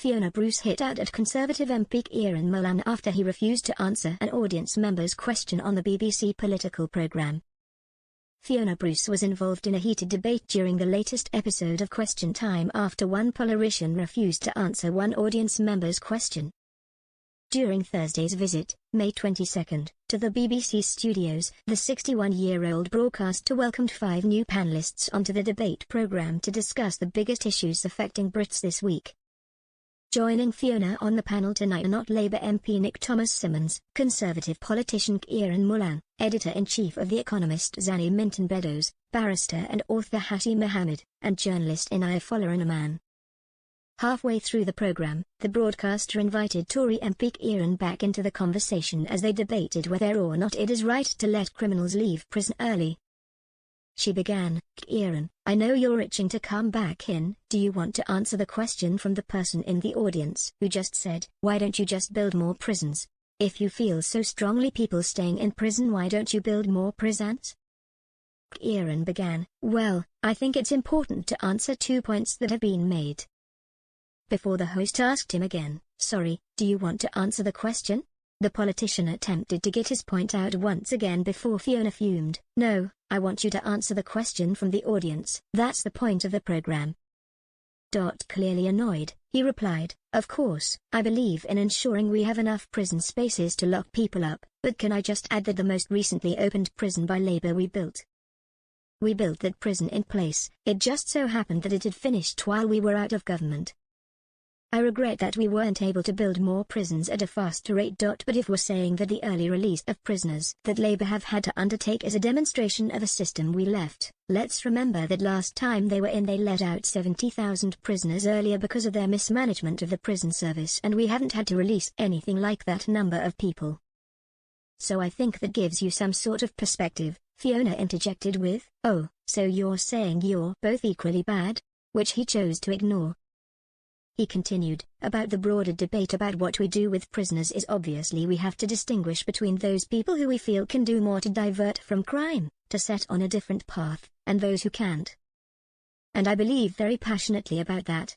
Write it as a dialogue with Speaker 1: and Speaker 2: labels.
Speaker 1: Fiona Bruce hit out at Conservative MP Kieran Mullan after he refused to answer an audience member's question on the BBC political programme. Fiona Bruce was involved in a heated debate during the latest episode of Question Time after one politician refused to answer one audience member's question. During Thursday's visit, May 22, to the BBC studios, the 61-year-old broadcaster welcomed 5 new panellists onto the debate programme to discuss the biggest issues affecting Brits this week. Joining Fiona on the panel tonight are not Labour MP Nick Thomas-Symonds, Conservative politician Kieran Mullan, Editor-in-Chief of The Economist Zanny Minton Beddoes, barrister and author Hashim Mohammed, and journalist Inaya Folaraman. Halfway through the programme, the broadcaster invited Tory MP Kieran back into the conversation as they debated whether or not it is right to let criminals leave prison early. She began, "Kieran, I know you're itching to come back in. Do you want to answer the question from the person in the audience who just said, why don't you just build more prisons? If you feel so strongly people staying in prison, why don't you build more prisons?" Kieran began, "Well, I think it's important to answer 2 points that have been made." Before the host asked him again, "Sorry, do you want to answer the question?" The politician attempted to get his point out once again before Fiona fumed, "No, I want you to answer the question from the audience. That's the point of the programme." Clearly annoyed, he replied, "Of course, I believe in ensuring we have enough prison spaces to lock people up, but can I just add that the most recently opened prison by Labour we built that prison in place, it just so happened that it had finished while we were out of government. I regret that we weren't able to build more prisons at a faster rate. But if we're saying that the early release of prisoners that Labour have had to undertake is a demonstration of a system we left, let's remember that last time they were in they let out 70,000 prisoners earlier because of their mismanagement of the prison service, and we haven't had to release anything like that number of people. So I think that gives you some sort of perspective." Fiona interjected with, "Oh, so you're saying you're both equally bad?" which he chose to ignore. He continued, "About the broader debate about what we do with prisoners is obviously we have to distinguish between those people who we feel can do more to divert from crime, to set on a different path, and those who can't. And I believe very passionately about that.